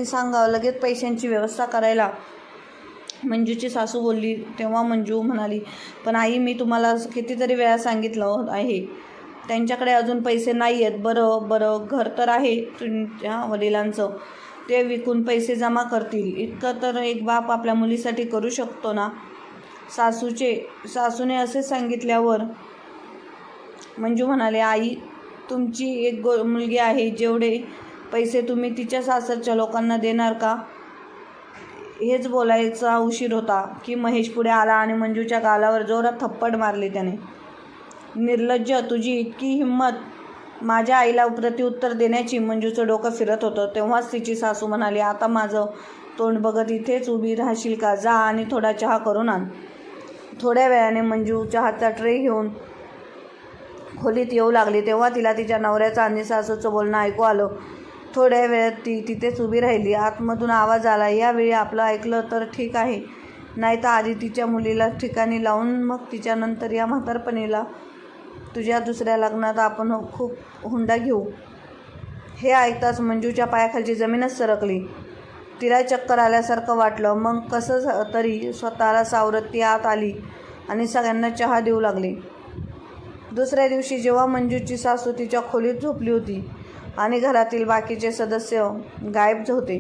सांगावं लगेच पैशांची व्यवस्था करायला, मंजूची सासू बोलली. तेव्हा मंजू म्हणाली, पण आई, मी तुम्हाला कितीतरी वेळा सांगितलं आहे त्यांच्याकडे अजून पैसे नाही आहेत. बरं घर तर आहे तुमच्या वडिलांचं, ते विकून पैसे जमा करतील. इतकं तर एक बाप आपल्या मुलीसाठी करू शकतो ना. सासूने असे सांगितल्यावर मंजू म्हणाले, आई, तुमची एक मुलगी आहे, जेवढे पैसे तुम्ही तिच्या सासरच्या लोकांना देणार का? हेच बोलायचा उशीर होता की महेश पुढे आला आणि मंजूच्या गालावर जोरात थप्पड मारली त्याने. निर्लज्ज, तुझी इतकी हिंमत माझ्या आईला प्रत्युत्तर देण्याची? मंजूचं डोकं फिरत होतं. तेव्हाच तिची सासू म्हणाली, आता माझं तोंड बघत इथेच उभी राहशील का? जा आणि थोडा चहा करून आण. थोड्या वेळाने मंजू चहाचा ट्रे घेऊन खोलीत येऊ लागली. तेव्हा तिला तिच्या नवऱ्याचं आणि सासूचं बोलणं ऐकू आलं. थोड्या वेळात ती तिथेच उभी राहिली. आतमधून आवाज आला, यावेळी आपलं ऐकलं तर ठीक आहे, नाही तर आधी तिच्या मुलीला ठिकाणी लावून मग तिच्यानंतर या म्हातारपणीला तुझ्या दुसऱ्या लग्नात आपण खूप हुंडा घेऊ. हे ऐकताच मंजूच्या पायाखालची जमीनच सरकली. तिला चक्कर आल्यासारखं वाटलं. मग कसं तरी स्वतःला सावरत ती आत आली आणि सगळ्यांना चहा देऊ लागली. दुसऱ्या दिवशी जेव्हा मंजूची सासू तिच्या खोलीत झोपली होती आणि घरातील बाकीचे सदस्य गायब होते,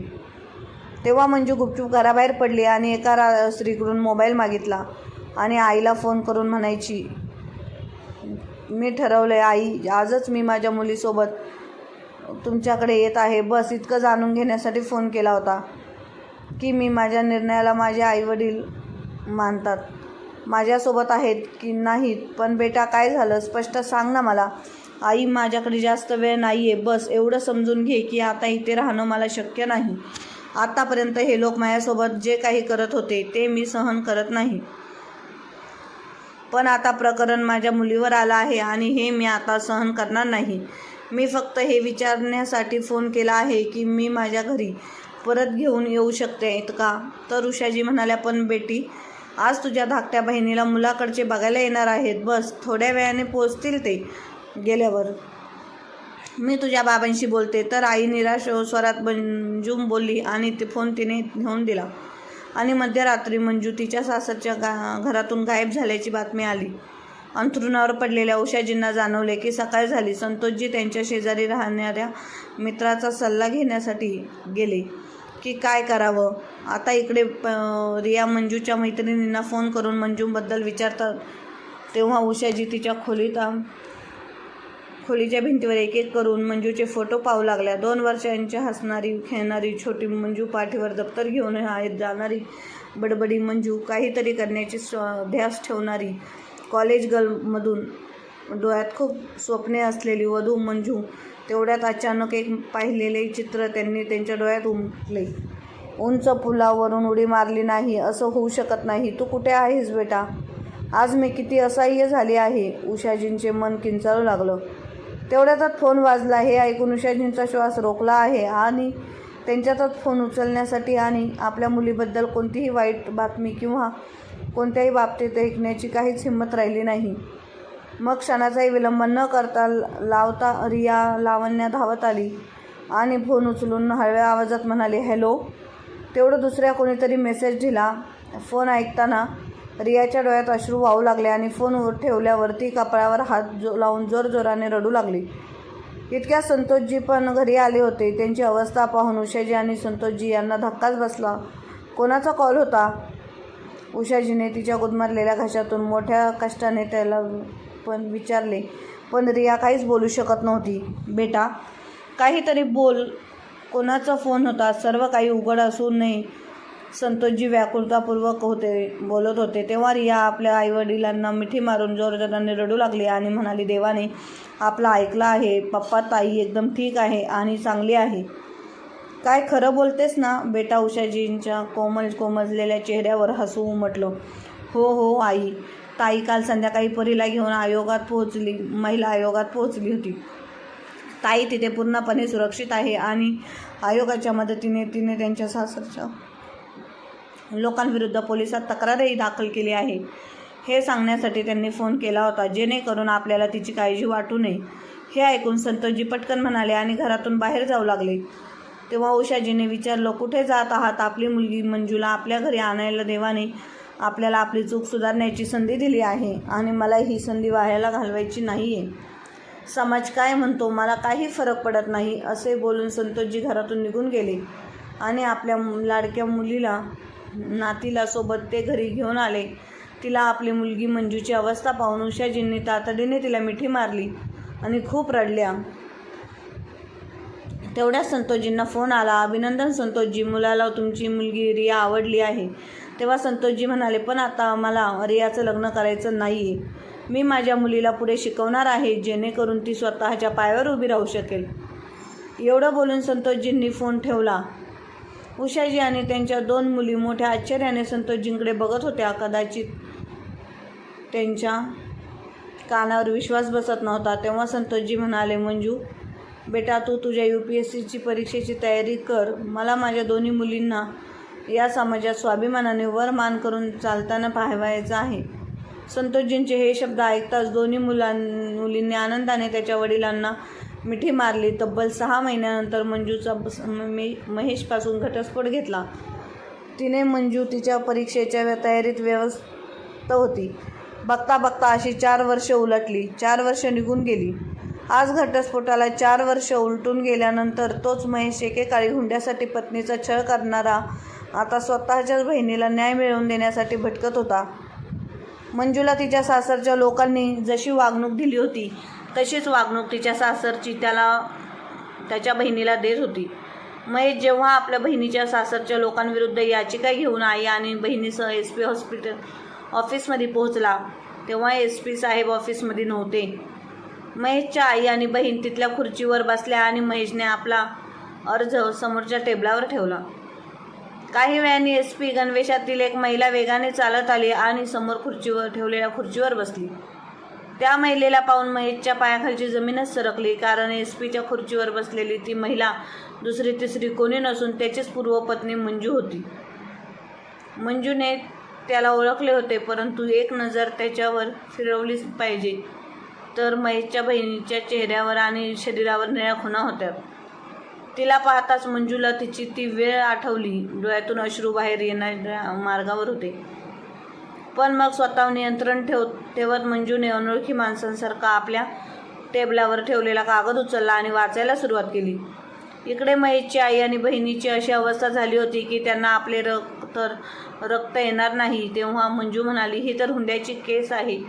तेव्हा मंजू गुपचूप घराबाहेर पडली आणि एका स्त्रीकडून मोबाईल मागितला आणि आईला फोन करून म्हणायची, मी ठरवलंय आई, आजच मी माझ्या मुलीसोबत तुमच्याकडे येत आहे. बस इतकं जाणून घेण्यासाठी फोन केला होता. की मी माझ्या निर्णयाला माझे आईवडील मानतात, माझ्यासोबत आहेत की नाहीत. पण बेटा काय झालं, स्पष्ट सांग ना मला. आई, माझ्याकडे जास्त वेळ नाही आहे, बस एवढं समजून घे की आता इथे राहणं मला शक्य नाही. आतापर्यंत हे लोक माझ्यासोबत जे काही करत होते ते मी सहन करत नाही. पण आता प्रकरण माझ्या मुलीवर आलं आहे आणि हे मी आता सहन करणार नाही. मी फक्त हे विचारण्यासाठी फोन केला आहे की मी माझ्या घरी परत घेऊन येऊ शकते का. तर उषाजी म्हणाल्या, पण बेटी, आज तुझ्या धाकट्या बहिणीला मुलाकडचे बघायला येणार आहेत. बस थोड्या वेळाने पोचतील ते. गेल्यावर मी तुझ्या बाबांशी बोलते. तर आई निराश स्वरात मंजू बोलली आणि ते फोन तिने घेऊन दिला. आणि मध्यरात्री मंजू तिच्या सासरच्या घरातून गायब झाल्याची बातमी आली. अंथरुणावर पडलेल्या उषाजींना जाणवले की सकाळ झाली. संतोषजी त्यांच्या शेजारी राहणाऱ्या मित्राचा सल्ला घेण्यासाठी गेले की काय करावं. आता इकडे रिया मंजूच्या मैत्रिणींना फोन करून मंजूबद्दल विचारतात तेव्हा उषाजी तिच्या खोलीच्या भिंतीवर एक एक करून मंजूचे फोटो पाहू लागल्या. 2 वर्षांची हसणारी खेळणारी छोटी मंजू, पाठीवर दप्तर घेऊन जाणारी बडबडी मंजू, काहीतरी करण्याची ध्यास ठेवणारी कॉलेज गर्लमधून डोळ्यात खूप स्वप्ने असलेली वधू मंजू. तेवढ्यात अचानक एक पाहिलेले चित्र त्यांनी त्यांच्या डोळ्यात उमटले. उंच पुलावरून उडी मारली नाही, असं होऊ शकत नाही. तू कुठे आहेस बेटा? आज मी किती असह्य झाली आहे. उषाजींचे मन किंचाळू लागलं. तेवढ्यातच फोन वाजला. हे ऐकून उषाजींचा श्वास रोखला आहे आणि त्यांच्यातच फोन उचलण्यासाठी आणि आपल्या मुलीबद्दल कोणतीही वाईट बातमी किंवा कोणत्याही बाबतीत ऐकण्याची काहीच हिंमत राहिली नाही. मग क्षणाचाही विलंब न करता लावण्या धावत आली आणि फोन उचलून हळव्या आवाजात म्हणाली, हॅलो. तेवढं दुसऱ्या कोणीतरी मेसेज दिला. फोन ऐकताना रियाच्या डोळ्यात अश्रू वाहू लागले आणि फोन ठेवल्यावरती कपाळावर हात लावून जोरजोराने रडू लागली. इतक्या संतोषजी पण घरी आले होते. त्यांची अवस्था पाहून उषाजी आणि संतोषजी यांना धक्काच बसला. कोणाचा कॉल होता? उषाजीने तिच्या गुदमरलेल्या घशातून मोठ्या कष्टाने त्याला पण विचारले. पण रिया काहीच बोलू शकत नव्हती. बेटा, काहीतरी बोल. कोणाचा फोन होता? सर्व काही उघड असू नये. संतोषजी व्याकुळतापूर्वक बोलत होते. तेव्हा रिया आपल्या आईवडिलांना मिठी मारून जोरजोराने रडू लागली आणि म्हणाली, देवाने आपलं ऐकलं आहे. पप्पा, ताई एकदम ठीक आहे आणि चांगली आहे. काय खरं बोलतेस ना बेटा? उषाजींच्या कोमजलेल्या चेहऱ्यावर हसू उमटलं. हो आई. ताई काल संध्याकाळी परीला घेऊन महिला आयोगात पोहोचली होती. ताई तिथे पूर्णपणे सुरक्षित आहे आणि आयोगाच्या मदतीने तिने त्यांच्या सासरच्या लोकांविरुद्ध पोलिसात तक्रारही दाखल केली आहे. हे सांगण्यासाठी त्यांनी फोन केला होता, जेणेकरून आपल्याला तिची काळजी वाटू नये. हे ऐकून संतोषजी पटकन म्हणाले आणि घरातून बाहेर जाऊ लागले. तेव्हा उषाजीने विचारलं, कुठे जात आहात? आपली मुलगी मंजूला आपल्या घरी आणायला देवाने आपल्याला आपली चूक सुधारण्याची संधी दिली आहे आणि मला ही संधी वायाला घालवायची नाही आहे. समाज काय म्हणतो मला काही फरक पडत नाही, असे बोलून संतोषजी घरातून निघून गेले आणि आपल्या लाडक्या नातीला सोबत ते घरी घेऊन आले. तिला आपली मुलगी मंजूची अवस्था पाहून उषाजींनी तातडीने तिला मिठी मारली आणि खूप रडल्या. तेवढ्यात संतोषजींना फोन आला. अभिनंदन संतोषजी, मुलाला तुमची मुलगी रिया आवडली आहे. तेव्हा संतोषजी म्हणाले, पण आता मला रियाचं लग्न करायचं नाही आहे. मी माझ्या मुलीला पुढे शिकवणार आहे, जेणेकरून ती स्वतःच्या पायावर उभी राहू शकेल. एवढं बोलून संतोषजींनी फोन ठेवला. उषाजी आणि त्यांच्या 2 मुली मोठ्या आश्चर्याने संतोषजींकडे बघत होत्या. कदाचित त्यांच्या कानावर विश्वास बसत नव्हता. तेव्हा संतोषजी म्हणाले, मंजू बेटा, तू तुझ्या UPSCची परीक्षेची तयारी कर. मला माझ्या 2 मुलींना या समाजात स्वाभिमानाने वर मान करून चालताना पाहायचं आहे. संतोषजींचे हे शब्द ऐकताच 2 मुलींनी आनंदाने त्याच्या वडिलांना मिठी मारली. तब्बल 6 महिन्यानंतर मंजूचा महेशपासून घटस्फोट घेतला. मंजू तिच्या परीक्षेच्या तयारीत व्यस्त होती. बघता बघता अशी 4 वर्ष उलटली. 4 वर्ष निघून गेली. आज घटस्फोटाला 4 वर्ष उलटून गेल्यानंतर तोच महेश एकेकाळी हुंड्यासाठी पत्नीचा छळ करणारा आता स्वतःच्याच बहिणीला न्याय मिळवून देण्यासाठी भटकत होता. मंजूला तिच्या सासरच्या लोकांनी जशी वागणूक दिली होती तशीच वागणूक तिच्या सासरची त्याच्या बहिणीला देत होती. महेश जेव्हा आपल्या बहिणीच्या सासरच्या लोकांविरुद्ध याचिका घेऊन आई आणि बहिणीसह SP हॉस्पिटल ऑफिसमध्ये पोहोचला तेव्हा SP साहेब ऑफिसमध्ये नव्हते. महेशच्या आई आणि बहीण तिथल्या खुर्चीवर बसल्या आणि महेशने आपला अर्ज समोरच्या टेबलावर ठेवला. काही वेळाने SP गणवेशातील एक महिला वेगाने चालत आली आणि समोर ठेवलेल्या खुर्चीवर बसली. त्या महिलेला पाहून महेशच्या पायाखालची जमीनच सरकली, कारण SPच्या खुर्चीवर बसलेली ती महिला दुसरी तिसरी कोणी नसून त्याचीच पूर्वपत्नी मंजू होती. मंजूने त्याला ओळखले होते, परंतु एक नजर त्याच्यावर फिरवलीच पाहिजे तर महेशच्या बहिणीच्या चेहऱ्यावर आणि शरीरावर निळ्या खुणा होत्या. तिला पाहताच मंजूला तिची ती वेळ आठवली. डोळ्यातून अश्रू बाहेर येणाऱ्या मार्गावर होते. पण मग स्वतःवर नियंत्रण ठेवत मंजूने अनोळखी माणसांसारखा आपल्या टेबलावर ठेवलेला कागद उचलला आणि वाचायला सुरुवात केली. इकडे महेशची आई आणि बहिणीची अशी अवस्था झाली होती की त्यांना आपले रक्त येणार नाही. तेव्हा मंजू म्हणाली, ही तर हुंड्याची केस आहे.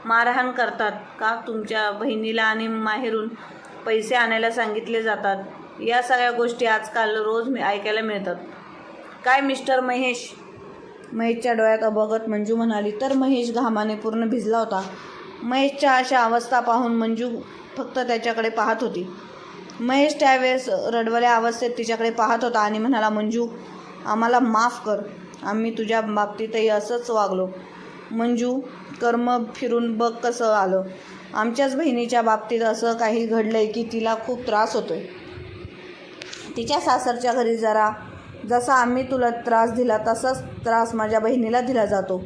मारहाण करतात का? तुमच्या बहिणीला आणि माहेरून पैसे आणायला सांगितले जातात. या सगळ्या गोष्टी आजकाल रोज ऐकायला मिळतात. काय मिस्टर महेश? महेशच्या डोळ्यात अबगत मंजू म्हणाली. तर महेश घामाने पूर्ण भिजला होता. महेशच्या अशा अवस्था पाहून मंजू फक्त त्याच्याकडे पाहत होती. महेश त्यावेळेस रडवल्या अवस्थेत तिच्याकडे पाहत होता आणि म्हणाला, मंजू, आम्हाला माफ कर. आम्ही तुझ्या बाबतीतही असंच वागलो. मंजू, कर्म फिरून बघ कसं आलं. आमच्याच बहिणीच्या बाबतीत असं काही घडलंय की तिला खूप त्रास होतोय. तिच्या सासरच्या घरी जसा आम्ही तुला त्रास दिला तसाच त्रास माझ्या बहिणीला दिला जातो.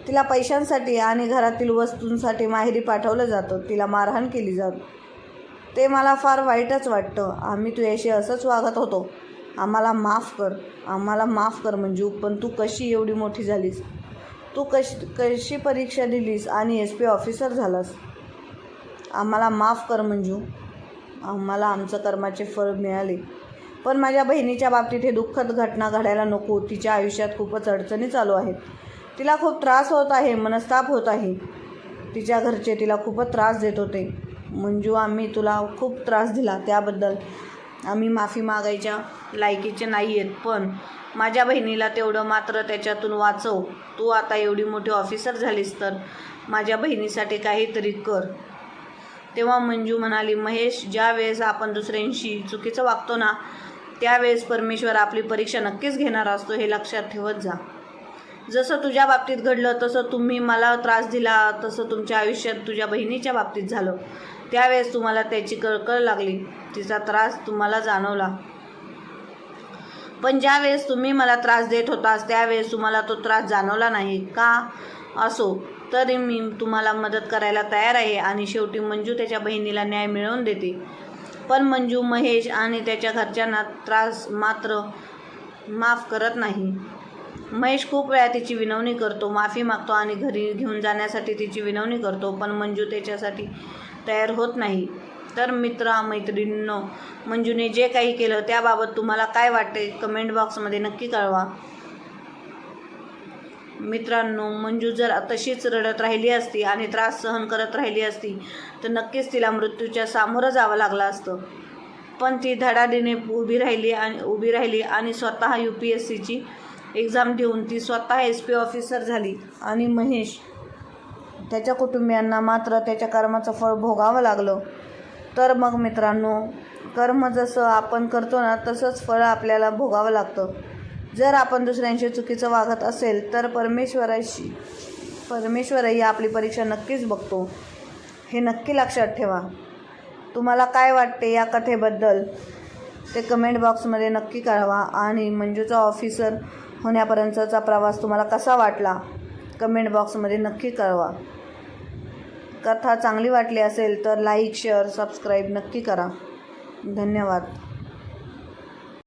तिला पैशांसाठी आणि घरातील वस्तूंसाठी माहेरी पाठवलं जातं. तिला मारहाण केली जाते. ते मला फार वाईटच वाटतं. आम्ही तुझ्याशी असंच वागत होतो. आम्हाला माफ कर मंजू. पण तू कशी एवढी मोठी झालीस? तू कशी परीक्षा दिलीस आणि SP ऑफिसर झालास? आम्हाला माफ कर मंजू. आम्हाला आमचं कर्माचे फळ मिळाले. पण माझ्या बहिणीच्या बाबतीत हे दुःखद घटना घडायला नको. तिच्या आयुष्यात खूपच अडचणी चालू आहेत. तिला खूप त्रास होत आहे, मनस्ताप होत आहे. तिच्या घरचे तिला खूपच त्रास देत होते. मंजू, आम्ही तुला खूप त्रास दिला त्याबद्दल आम्ही माफी मागायच्या लायकीचे नाही आहेत. पण माझ्या बहिणीला तेवढं मात्र त्याच्यातून वाचव. तू आता एवढी मोठी ऑफिसर झालीस तर माझ्या बहिणीसाठी काहीतरी कर. तेव्हा मंजू म्हणाली, महेश, ज्या वेळेस आपण दुसऱ्यांशी चुकीचं वागतो ना, त्यावेळेस परमेश्वर आपली परीक्षा नक्कीच घेणार असतो. हे लक्षात ठेवत जा. जसं तुझ्या बाबतीत घडलं तसं तुम्ही मला त्रास दिला तसं तुमच्या आयुष्यात तुझ्या बहिणीच्या बाबतीत झालं. त्यावेळेस तुम्हाला त्याची कळकळ लागली, तिचा त्रास तुम्हाला जाणवला. पण ज्या वेळेस तुम्ही मला त्रास देत होतास त्यावेळेस तुम्हाला तो त्रास जाणवला नाही का? असो, तरी मी तुम्हाला मदत करायला तयार आहे. आणि शेवटी मंजू त्याच्या बहिणीला न्याय मिळवून देते. पण मंजू महेश आणि त्याच्या घरच्यांना त्रास मात्र माफ करत नाही. महेश खूप वेळा तिची विनवणी करतो, माफी मागतो आणि घरी घेऊन जाण्यासाठी तिची विनवणी करतो, पण मंजू त्याच्यासाठी तयार होत नाही. तर मैत्रिणींनो, मंजूने जे काही केलं त्याबाबत तुम्हाला काय वाटते कमेंट बॉक्समध्ये नक्की कळवा. मित्रांनो, मंजू जर तशीच रडत राहिली असती आणि त्रास सहन करत राहिली असती तर नक्कीच तिला मृत्यूच्या सामोरं जावं लागलं असतं. पण ती धडाडीने उभी राहिली आणि स्वतः UPSCची एक्झाम देऊन ती स्वतः SP ऑफिसर झाली. आणि महेश, त्याच्या कुटुंबियांना मात्र त्याच्या कर्माचं फळ भोगावं लागलं. तर मग मित्रांनो, कर्म जसं आपण करतो ना तसंच फळ आपल्याला भोगावं लागतं. जर आपण दुसऱ्यांशी चुकीचं वागत असेल तर परमेश्वरही आपली परीक्षा नक्कीच बघतो. हे नक्की लक्षात ठेवा. तुम्हाला काय वाटते या कथेबद्दल ते कमेंट बॉक्समध्ये नक्की कळवा. आणि मंजूचा ऑफिसर होण्यापर्यंतचा प्रवास तुम्हाला कसा वाटला कमेंट बॉक्समध्ये नक्की कळवा. कथा चांगली वाटली असेल तर लाईक, शेअर, सबस्क्राईब नक्की करा. धन्यवाद.